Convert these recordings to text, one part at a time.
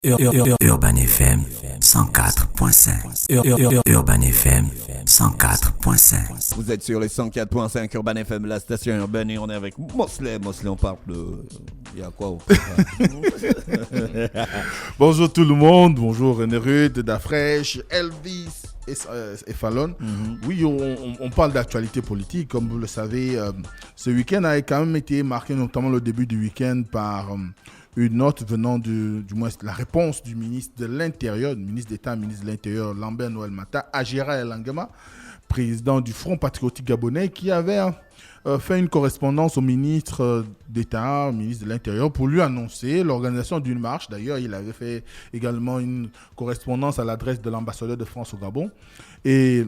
Urban FM 104.5. Urban FM 104.5. Vous êtes sur les 104.5 Urban FM, la station urbaine, et on est avec Mosley. Mosley, on parle de... Il y a quoi au Bonjour tout le monde, bonjour René Rude, Dafresh, Elvis et Fallon. Oui, on parle d'actualité politique, comme vous le savez. Ce week-end a quand même été marqué, notamment le début du week-end, par une note venant du moins la réponse du ministre de l'Intérieur, le ministre d'État, ministre de l'Intérieur, Lambert Noël Mata, à Gérald Langema, président du Front patriotique gabonais, qui avait fait une correspondance au ministre d'État, au ministre de l'Intérieur, pour lui annoncer l'organisation d'une marche. D'ailleurs, il avait fait également une correspondance à l'adresse de l'ambassadeur de France au Gabon. Et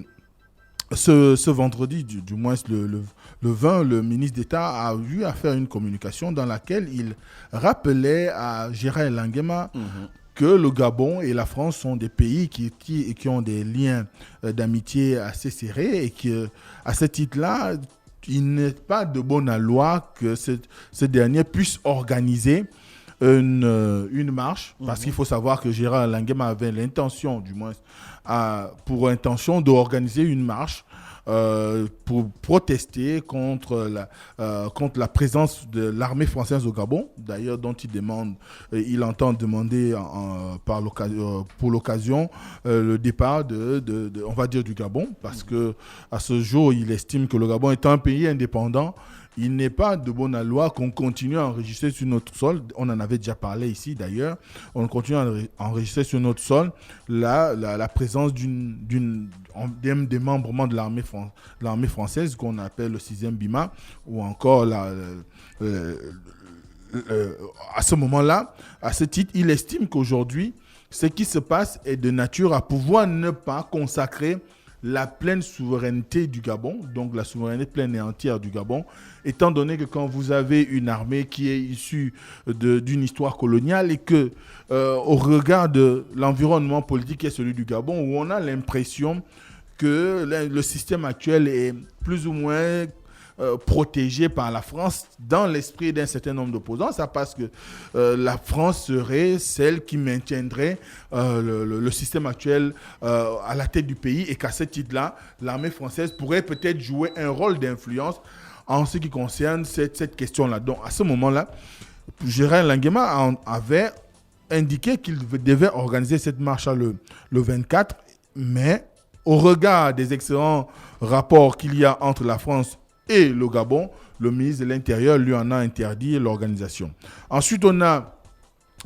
ce vendredi, du moins le 20, le ministre d'État a eu à faire une communication dans laquelle il rappelait à Gérald Langema que le Gabon et la France sont des pays qui ont des liens d'amitié assez serrés et qu'à ce titre-là, il n'est pas de bonne loi que ce dernier puisse organiser une marche, parce qu'il faut savoir que Gérald Langema avait l'intention, du moins pour intention, d'organiser une marche pour protester contre la présence de l'armée française au Gabon, d'ailleurs dont il entend demander pour l'occasion le départ on va dire du Gabon, parce que à ce jour il estime que le Gabon est un pays indépendant. Il n'est pas de bonne loi qu'on continue à enregistrer sur notre sol. On en avait déjà parlé ici d'ailleurs. On continue à enregistrer sur notre sol la présence d'un démembrement de l'armée française qu'on appelle le 6e BIMA, ou encore à ce moment-là, à ce titre, il estime qu'aujourd'hui, ce qui se passe est de nature à pouvoir ne pas consacrer la pleine souveraineté du Gabon, donc la souveraineté pleine et entière du Gabon, étant donné que quand vous avez une armée qui est issue d'une histoire coloniale et que, au regard de l'environnement politique qui est celui du Gabon, où on a l'impression que le système actuel est plus ou moins protégé par la France dans l'esprit d'un certain nombre d'opposants, ça passe que la France serait celle qui maintiendrait le système actuel à la tête du pays, et qu'à ce titre-là, l'armée française pourrait peut-être jouer un rôle d'influence en ce qui concerne cette question-là. Donc à ce moment-là, Gérald Langema avait indiqué qu'il devait organiser cette marche le 24, mais au regard des excellents rapports qu'il y a entre la France et le Gabon, le ministre de l'Intérieur lui en a interdit l'organisation. Ensuite, on a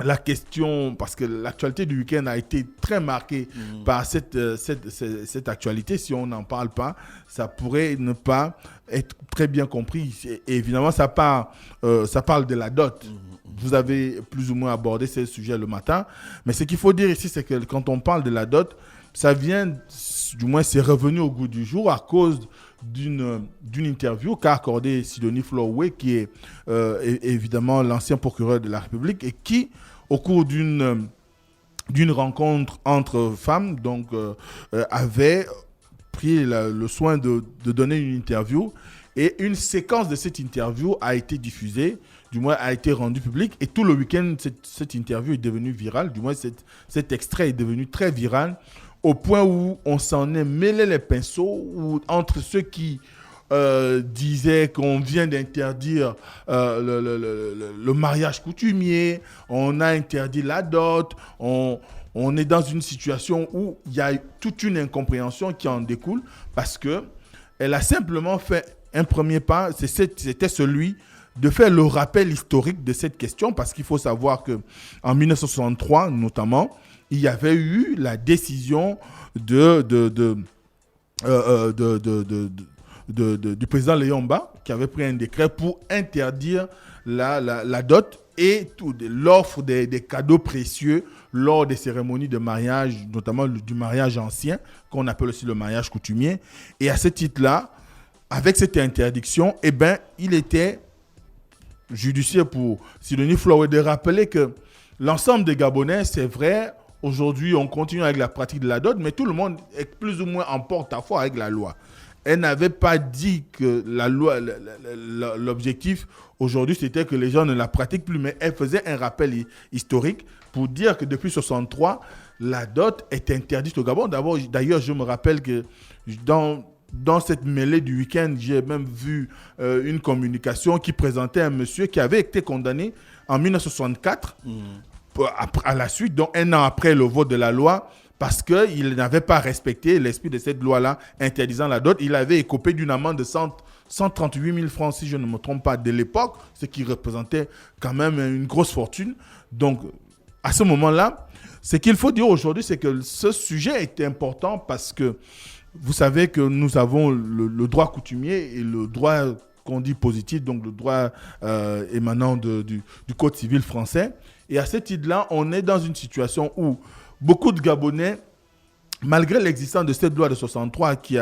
la question, parce que l'actualité du week-end a été très marquée par cette actualité. Si on n'en parle pas, ça pourrait ne pas être très bien compris. Et évidemment, ça parle de la dot. Vous avez plus ou moins abordé ce sujet le matin. Mais ce qu'il faut dire ici, c'est que quand on parle de la dot, ça vient, du moins c'est revenu au goût du jour à cause d'une interview qu'a accordée Sidonie Florway, qui est évidemment l'ancien procureur de la République, et qui, au cours d'une rencontre entre femmes, donc avait pris le soin de donner une interview, et une séquence de cette interview a été diffusée, du moins a été rendue publique, et tout le week-end cette interview est devenue virale, du moins cet extrait est devenu très viral, au point où on s'en est mêlé les pinceaux, entre ceux qui disaient qu'on vient d'interdire le mariage coutumier, on a interdit la dot, on est dans une situation où il y a toute une incompréhension qui en découle, parce qu'elle a simplement fait un premier pas, c'était celui de faire le rappel historique de cette question, parce qu'il faut savoir qu'en 1963, notamment, il y avait eu la décision du président Léomba, qui avait pris un décret pour interdire la dot et l'offre des cadeaux précieux lors des cérémonies de mariage, notamment du mariage ancien, qu'on appelle aussi le mariage coutumier. Et à ce titre-là, avec cette interdiction, il était judiciaire pour Sidonie Florway de rappeler que l'ensemble des Gabonais, c'est vrai, aujourd'hui, on continue avec la pratique de la dot, mais tout le monde est plus ou moins en porte-à-faux avec la loi. Elle n'avait pas dit que la loi, l'objectif aujourd'hui, c'était que les gens ne la pratiquent plus, mais elle faisait un rappel historique pour dire que depuis 63, la dot est interdite au Gabon. D'ailleurs, je me rappelle que dans cette mêlée du week-end, j'ai même vu une communication qui présentait un monsieur qui avait été condamné en 1964 à la suite, donc un an après le vote de la loi, parce qu'il n'avait pas respecté l'esprit de cette loi-là interdisant la dot. Il avait écopé d'une amende de 138 000 francs, si je ne me trompe pas, de l'époque, ce qui représentait quand même une grosse fortune. Donc, à ce moment-là, ce qu'il faut dire aujourd'hui, c'est que ce sujet est important parce que vous savez que nous avons le droit coutumier et le droit qu'on dit positif, donc le droit émanant du Code civil français. Et à ce titre-là, on est dans une situation où beaucoup de Gabonais, malgré l'existence de cette loi de 63 qui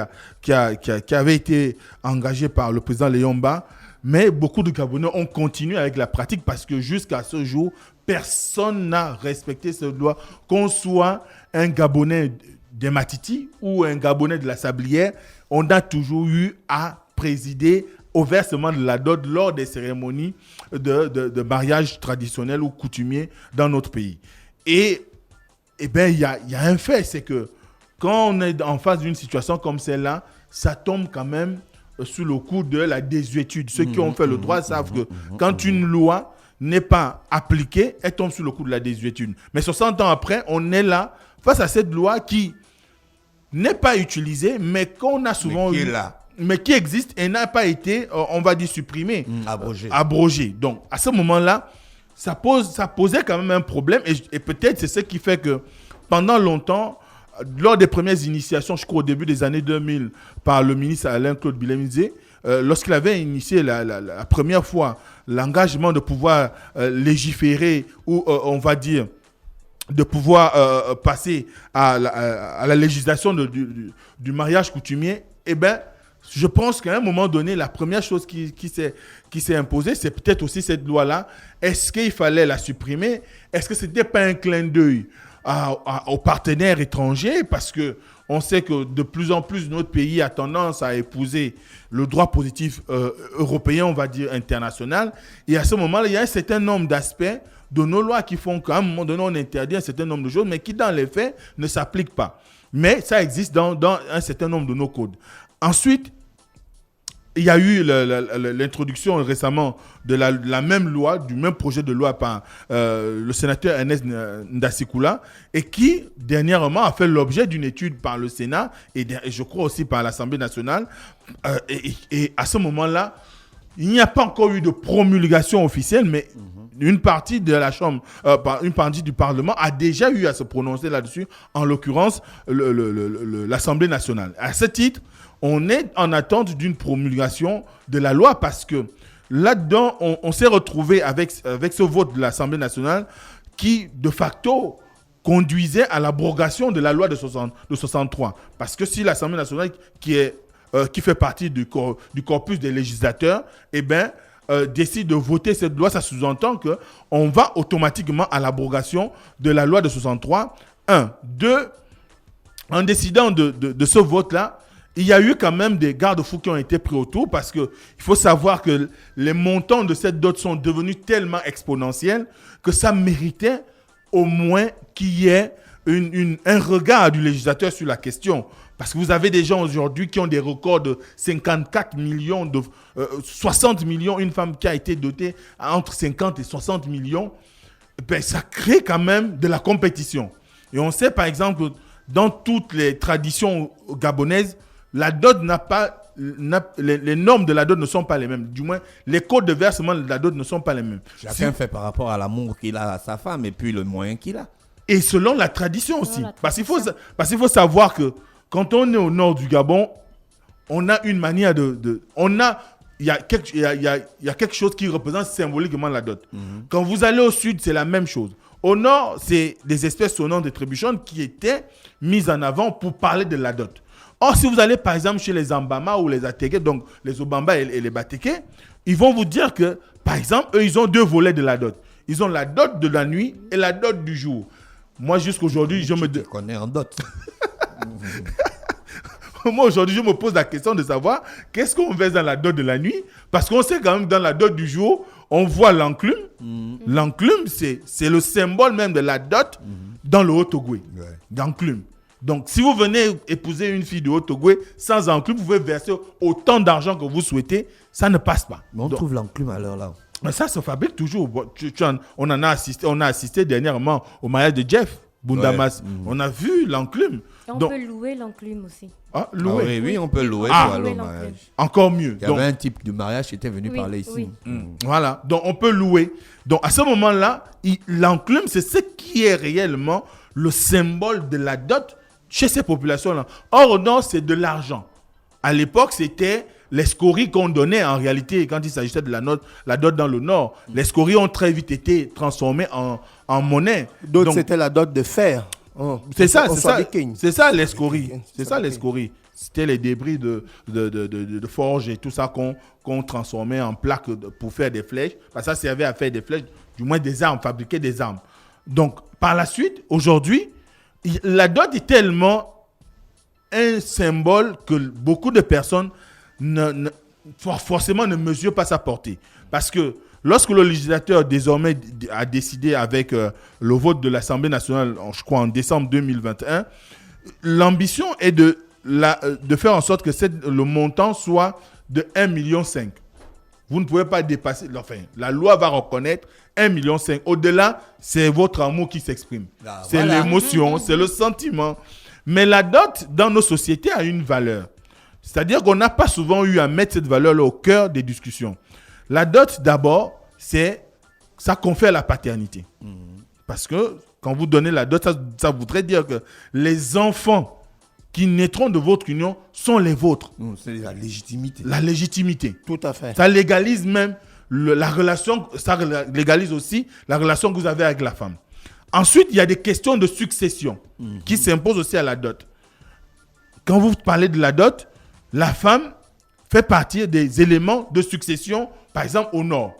avait été engagée par le président Léomba, mais beaucoup de Gabonais ont continué avec la pratique parce que jusqu'à ce jour, personne n'a respecté cette loi. Qu'on soit un Gabonais des Matiti ou un Gabonais de la Sablière, on a toujours eu à présider au versement de la dot lors des cérémonies de mariage traditionnel ou coutumier dans notre pays. Et bien, il y a un fait, c'est que quand on est en face d'une situation comme celle-là, ça tombe quand même sous le coup de la désuétude. Ceux qui ont fait le droit savent que quand une loi n'est pas appliquée, elle tombe sous le coup de la désuétude. Mais 60 ans après, on est là face à cette loi qui n'est pas utilisée, mais qu'on a souvent mais qui est là. Mais qui existe et n'a pas été, on va dire, supprimée. Abrogée. Donc, à ce moment-là, ça posait quand même un problème. Et peut-être c'est ce qui fait que pendant longtemps, lors des premières initiations, je crois au début des années 2000, par le ministre Alain-Claude Bilemizé, lorsqu'il avait initié la première fois l'engagement de pouvoir légiférer ou, on va dire, de pouvoir passer à la législation du mariage coutumier, eh bien, je pense qu'à un moment donné, la première chose qui s'est imposée, c'est peut-être aussi cette loi-là. Est-ce qu'il fallait la supprimer? Est-ce que ce n'était pas un clin d'œil aux partenaires étrangers? Parce qu'on sait que de plus en plus, notre pays a tendance à épouser le droit positif européen, on va dire international. Et à ce moment-là, il y a un certain nombre d'aspects de nos lois qui font qu'à un moment donné, on interdit un certain nombre de choses, mais qui, dans les faits, ne s'appliquent pas. Mais ça existe dans un certain nombre de nos codes. Ensuite, il y a eu l'introduction récemment de la même loi, du même projet de loi par le sénateur Ernest Ndasikula, et qui, dernièrement, a fait l'objet d'une étude par le Sénat et je crois aussi par l'Assemblée nationale. Et à ce moment-là, il n'y a pas encore eu de promulgation officielle, mais une partie de la Chambre, une partie du Parlement a déjà eu à se prononcer là-dessus, en l'occurrence l'Assemblée nationale. À ce titre, on est en attente d'une promulgation de la loi parce que là-dedans, on s'est retrouvé avec ce vote de l'Assemblée nationale qui, de facto, conduisait à l'abrogation de la loi de 63. Parce que si l'Assemblée nationale, qui fait partie du corpus des législateurs, eh bien, décide de voter cette loi, ça sous-entend qu'on va automatiquement à l'abrogation de la loi de 63. 1. 2. En décidant de ce vote-là, il y a eu quand même des garde-fous qui ont été pris autour parce qu'il faut savoir que les montants de cette dot sont devenus tellement exponentiels que ça méritait au moins qu'il y ait un regard du législateur sur la question. Parce que vous avez des gens aujourd'hui qui ont des records de 54 millions, 60 millions, une femme qui a été dotée entre 50 et 60 millions. Ben, ça crée quand même de la compétition. Et on sait par exemple, dans toutes les traditions gabonaises, la dot les normes de la dot ne sont pas les mêmes. Du moins, les codes de versement de la dot ne sont pas les mêmes. Chacun fait par rapport à l'amour qu'il a à sa femme et puis le moyen qu'il a. Et selon la tradition aussi. Parce qu'il faut savoir que quand on est au nord du Gabon, on a une manière il y a quelque chose qui représente symboliquement la dot. Quand vous allez au sud, c'est la même chose. Au nord, c'est des espèces sonnantes et trébuchantes qui étaient mises en avant pour parler de la dot. Or, si vous allez par exemple chez les Ambama ou les Ateke, donc les Obamba et les Bateke, ils vont vous dire que, par exemple, eux, ils ont deux volets de la dot. Ils ont la dot de la nuit et la dot du jour. Moi, jusqu'aujourd'hui, je connais en dot. Moi, aujourd'hui, je me pose la question de savoir qu'est-ce qu'on verse dans la dot de la nuit. Parce qu'on sait quand même dans la dot du jour, on voit l'enclume. L'enclume, c'est le symbole même de la dot dans le Haut-Ogooué. L'enclume. Donc, si vous venez épouser une fille du Haut-Ogooué sans enclume, vous pouvez verser autant d'argent que vous souhaitez, ça ne passe pas. Mais on trouve l'enclume alors là. Mais ça se fabrique toujours. On a assisté dernièrement au mariage de Jeff Bundamas. On a vu l'enclume. On peut louer l'enclume aussi. Louer. Oui, on peut louer pour aller au mariage. Encore mieux. Il y avait un type de mariage qui était venu parler ici. Oui. Voilà, donc on peut louer. Donc à ce moment-là, l'enclume, c'est ce qui est réellement le symbole de la dot chez ces populations-là. Or, au nord, c'est de l'argent. À l'époque, c'était les scories qu'on donnait en réalité quand il s'agissait de la dot dans le nord. Les scories ont très vite été transformées en monnaie. D'autres, c'était la dot de fer. C'est ça les scories. C'est ça les scories. C'était les débris de forge et tout ça qu'on transformait en plaques pour faire des flèches. Parce que ça servait à faire des flèches, du moins des armes, fabriquer des armes. Donc, par la suite, aujourd'hui, la dot est tellement un symbole que beaucoup de personnes forcément ne mesurent pas sa portée. Parce que lorsque le législateur désormais a décidé avec le vote de l'Assemblée nationale, je crois en décembre 2021, l'ambition est de faire en sorte que le montant soit de 1,5 million. Vous ne pouvez pas dépasser, la loi va reconnaître 1,5 million. Au-delà, c'est votre amour qui s'exprime. C'est l'émotion, c'est le sentiment. Mais la dot dans nos sociétés a une valeur. C'est-à-dire qu'on n'a pas souvent eu à mettre cette valeur-là au cœur des discussions. La dot, d'abord, ça confère la paternité. Parce que quand vous donnez la dot, ça voudrait dire que les enfants qui naîtront de votre union sont les vôtres. C'est la légitimité. La légitimité. Tout à fait. Ça légalise même la relation, ça légalise aussi la relation que vous avez avec la femme. Ensuite, il y a des questions de succession qui s'imposent aussi à la dot. Quand vous parlez de la dot, la femme fait partie des éléments de succession, par exemple au nord.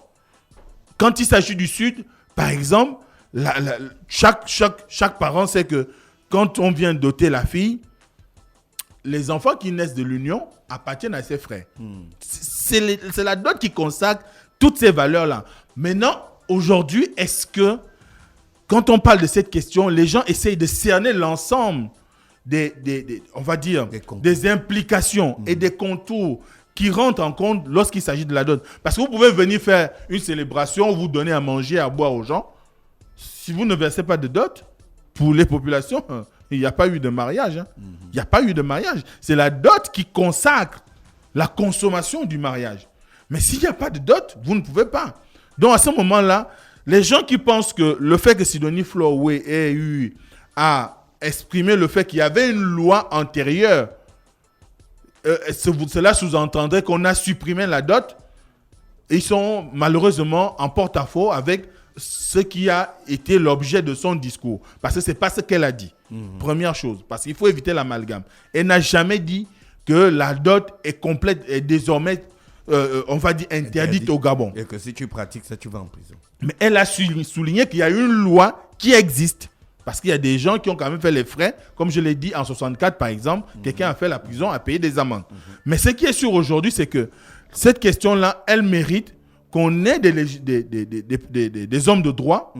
Quand il s'agit du sud, par exemple, chaque parent sait que quand on vient doter la fille, les enfants qui naissent de l'union appartiennent à ses frères. C'est la dot qui consacre toutes ces valeurs-là. Maintenant, aujourd'hui, est-ce que, quand on parle de cette question, les gens essayent de cerner l'ensemble on va dire, des implications et des contours qui rentrent en compte lorsqu'il s'agit de la dot. Parce que vous pouvez venir faire une célébration, vous donner à manger, à boire aux gens. Si vous ne versez pas de dot, pour les populations, il n'y a pas eu de mariage. Il n'y a pas eu de mariage. C'est la dot qui consacre la consommation du mariage. Mais s'il n'y a pas de dot, vous ne pouvez pas. Donc à ce moment-là, les gens qui pensent que le fait que Sidonie Florway ait eu à exprimer le fait qu'il y avait une loi antérieure, cela sous-entendrait qu'on a supprimé la dot. Ils sont malheureusement en porte-à-faux avec ce qui a été l'objet de son discours. Parce que ce n'est pas ce qu'elle a dit. Première chose, parce qu'il faut éviter l'amalgame. Elle n'a jamais dit que la dot est complète et désormais, on va dire, interdite au Gabon. Et que si tu pratiques ça, tu vas en prison. Mais elle a souligné qu'il y a une loi qui existe. Parce qu'il y a des gens qui ont quand même fait les frais. Comme je l'ai dit, en 64, par exemple, quelqu'un a fait la prison, a payé des amendes. Mais ce qui est sûr aujourd'hui, c'est que cette question-là, elle mérite qu'on ait des hommes de droit,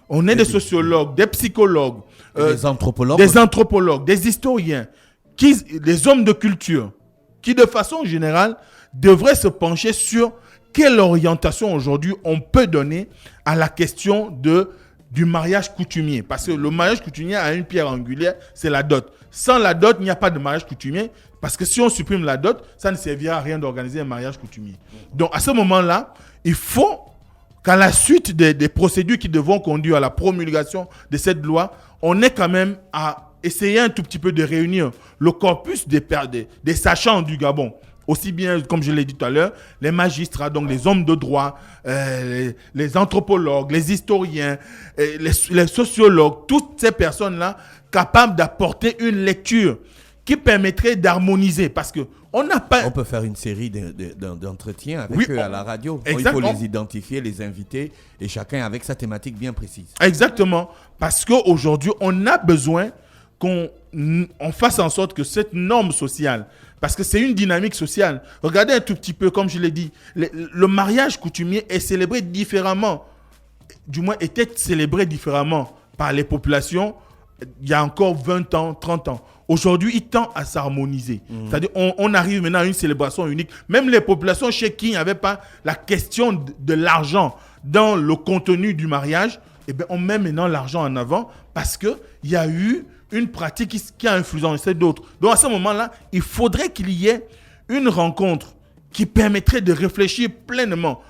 on ait des sociologues, des psychologues, des anthropologues, des historiens, des hommes de culture, qui de façon générale devraient se pencher sur quelle orientation aujourd'hui on peut donner à la question du mariage coutumier. Parce que le mariage coutumier a une pierre angulaire, c'est la dot. Sans la dot, il n'y a pas de mariage coutumier. Parce que si on supprime la dot, ça ne servira à rien d'organiser un mariage coutumier. Donc à ce moment-là, il faut qu'à la suite des procédures qui devront conduire à la promulgation de cette loi, on ait quand même à essayer un tout petit peu de réunir le corpus des sachants du Gabon. Aussi bien, comme je l'ai dit tout à l'heure, les magistrats, donc les hommes de droit, les anthropologues, les historiens, les sociologues, toutes ces personnes-là capables d'apporter une lecture qui permettrait d'harmoniser. Parce qu'on n'a pas... On peut faire une série d'entretiens avec eux à la radio. Il faut les identifier, les inviter, et chacun avec sa thématique bien précise. Exactement. Parce qu'aujourd'hui, on a besoin qu'on fasse en sorte que cette norme sociale Parce que c'est une dynamique sociale. Regardez un tout petit peu, comme je l'ai dit, le mariage coutumier est célébré différemment, du moins était célébré différemment par les populations il y a encore 20 ans, 30 ans. Aujourd'hui, il tend à s'harmoniser. C'est-à-dire on arrive maintenant à une célébration unique. Même les populations chez qui il n'y avait pas la question de l'argent dans le contenu du mariage, eh bien, on met maintenant l'argent en avant parce qu'il y a eu une pratique qui a influencé d'autres. Donc à ce moment-là, il faudrait qu'il y ait une rencontre qui permettrait de réfléchir pleinement.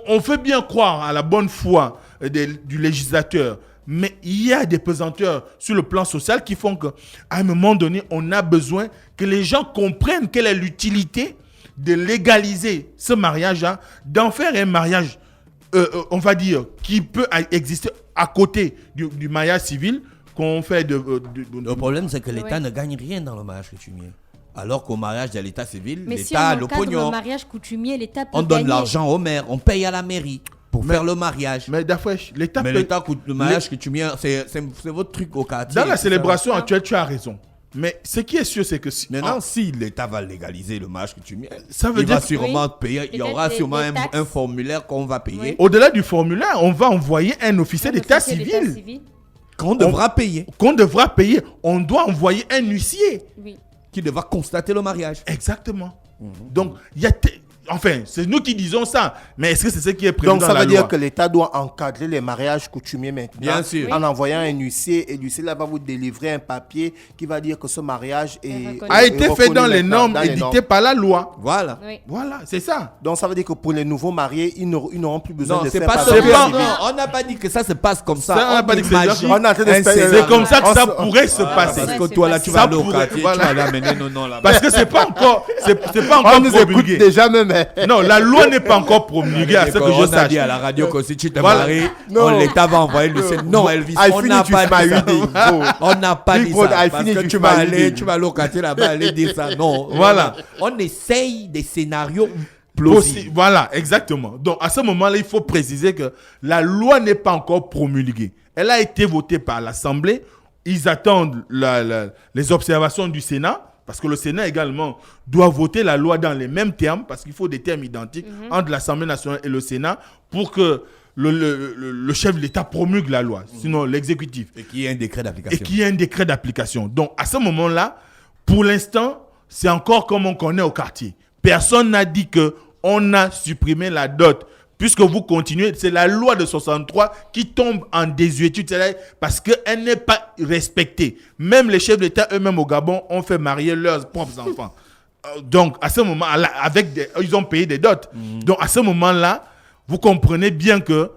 On veut bien croire à la bonne foi du législateur, mais il y a des pesanteurs sur le plan social qui font qu'à un moment donné, on a besoin que les gens comprennent quelle est l'utilité de légaliser ce mariage-là, d'en faire un mariage, on va dire, qui peut exister à côté du mariage civil qu'on fait Le problème, c'est que l'État ne gagne rien dans le mariage coutumier. Alors qu'au mariage de l'État civil, mais l'État a le pognon. Mais si on encadre le mariage coutumier, l'État peut on donne gagner. l'argent au maire, on paye à la mairie pour faire le mariage. Mais Dafresh, l'État mais peut... l'État coûte le mariage coutumier, c'est votre truc au quartier. Dans la célébration actuelle, tu as raison. Mais ce qui est sûr, c'est que maintenant, si l'État va légaliser le mariage coutumier, ça veut il dire va sûrement payer. Il y aura sûrement un formulaire qu'on va payer. Oui. Au-delà du formulaire, on va envoyer un officier d'état civil. Qu'on devra payer. Qu'on devra payer. On doit envoyer un huissier. Oui. Qui devra constater le mariage. Exactement. Donc, il y a... Enfin, c'est nous qui disons ça. Mais est-ce que c'est ce qui est prévu dans la loi? Donc, ça veut dire que l'État doit encadrer les mariages coutumiers maintenant. Bien sûr. En envoyant un huissier. Et l'huissier là va vous délivrer un papier qui va dire que ce mariage a été fait dans les normes édictées par la loi. Voilà. Oui. Voilà, c'est ça. Donc, ça veut dire que pour les nouveaux mariés, ils n'auront plus besoin de faire pas passer. on n'a pas dit que ça se passe comme ça. On n'a pas dit que c'est comme ça que ça pourrait se passer. Parce que toi, là, tu vas aller au quartier, tu vas l'amener, non, là. Parce que c'est pas encore on nous écoute déjà même. Non, la loi n'est pas encore promulguée, à ce que je sache. On a sache. dit à la radio que si tu te maries, l'État va envoyer le CNC. Non, Elvis, on n'a pas dit ça. On n'a pas dit ça. Parce que tu vas aller au quartier là-bas, aller dire ça. Non, voilà. On essaye des scénarios plausibles. Voilà, exactement. Donc, à ce moment-là, il faut préciser que la loi n'est pas encore promulguée. Elle a été votée par l'Assemblée. Ils attendent les observations du Sénat. Parce que le Sénat également doit voter la loi dans les mêmes termes, parce qu'il faut des termes identiques entre l'Assemblée nationale et le Sénat pour que le chef de l'État promulgue la loi, sinon l'exécutif. Et qu'il y ait un décret d'application. Donc, à ce moment-là, pour l'instant, c'est encore comme on connaît au quartier. Personne n'a dit qu'on a supprimé la dot. Puisque vous continuez, c'est la loi de 63 qui tombe en désuétude parce qu'elle n'est pas respectée. Même les chefs d'État eux-mêmes au Gabon ont fait marier leurs propres enfants. Donc, à ce moment-là, ils ont payé des dots. Donc, à ce moment-là, vous comprenez bien que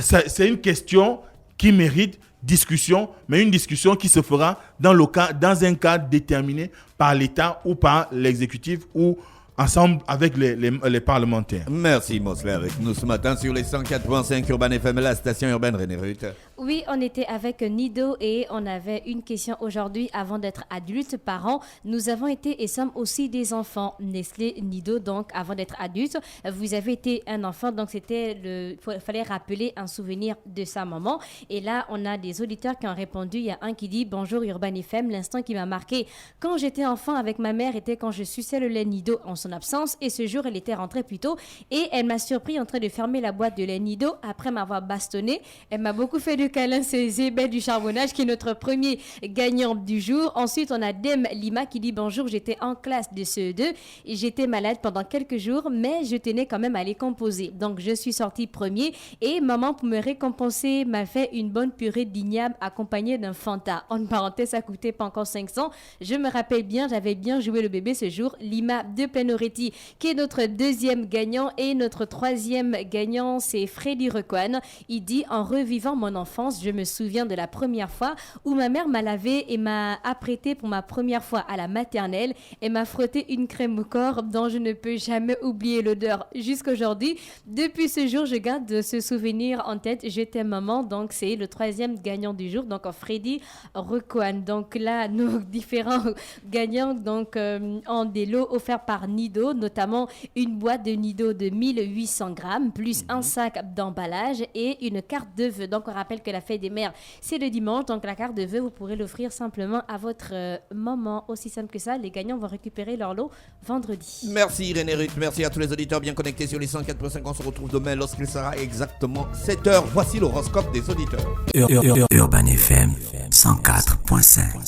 c'est une question qui mérite discussion, mais une discussion qui se fera dans un cadre déterminé par l'État ou par l'exécutif ou ensemble avec les parlementaires. Merci Mosler avec nous ce matin sur les 104.5 Urban FM, la station urbaine René Ruth. Oui, on était avec Nido et on avait une question aujourd'hui. Avant d'être adultes, parents, nous avons été et sommes aussi des enfants. Nestlé Nido, donc avant d'être adultes, vous avez été un enfant, donc fallait rappeler un souvenir de sa maman. Et là, on a des auditeurs qui ont répondu. Il y a un qui dit « Bonjour Urban FM, l'instant qui m'a marqué. Quand j'étais enfant avec ma mère était quand je suçais le lait Nido en son absence et ce jour, elle était rentrée plus tôt et elle m'a surpris en train de fermer la boîte de lait Nido après m'avoir bastonné. Elle m'a beaucoup fait de câlins, c'est Zébé du charbonnage qui est notre premier gagnant du jour. Ensuite, on a Dem Lima qui dit bonjour, j'étais en classe de CE2 et j'étais malade pendant quelques jours, mais je tenais quand même à les composer. Donc, je suis sortie premier et maman, pour me récompenser, m'a fait une bonne purée d'igname accompagnée d'un Fanta. En parenthèse, ça coûtait pas encore 500. Je me rappelle bien, j'avais bien joué le bébé ce jour. Lima de Planoretti qui est notre deuxième gagnant et notre troisième gagnant, c'est Freddy Recoine. Il dit en revivant mon enfance, je me souviens de la première fois où ma mère m'a lavé et m'a apprêté pour ma première fois à la maternelle et m'a frotté une crème au corps dont je ne peux jamais oublier l'odeur jusqu'aujourd'hui. Depuis ce jour, je garde ce souvenir en tête. Je t'aime maman, donc c'est le troisième gagnant du jour, donc Freddy Recoine. Donc là, nos différents gagnants donc ont des lots offerts par Nido, notamment une boîte de Nido de 1800 grammes plus un sac d'emballage et une carte de vœux. Donc on rappelle que que la fête des mères, c'est le dimanche. Donc, la carte de vœux, vous pourrez l'offrir simplement à votre maman. Aussi simple que ça. Les gagnants vont récupérer leur lot vendredi. Merci René Ruth. Merci à tous les auditeurs bien connectés sur les 104.5. On se retrouve demain lorsqu'il sera exactement 7h. Voici l'horoscope des auditeurs. Urban FM 104.5.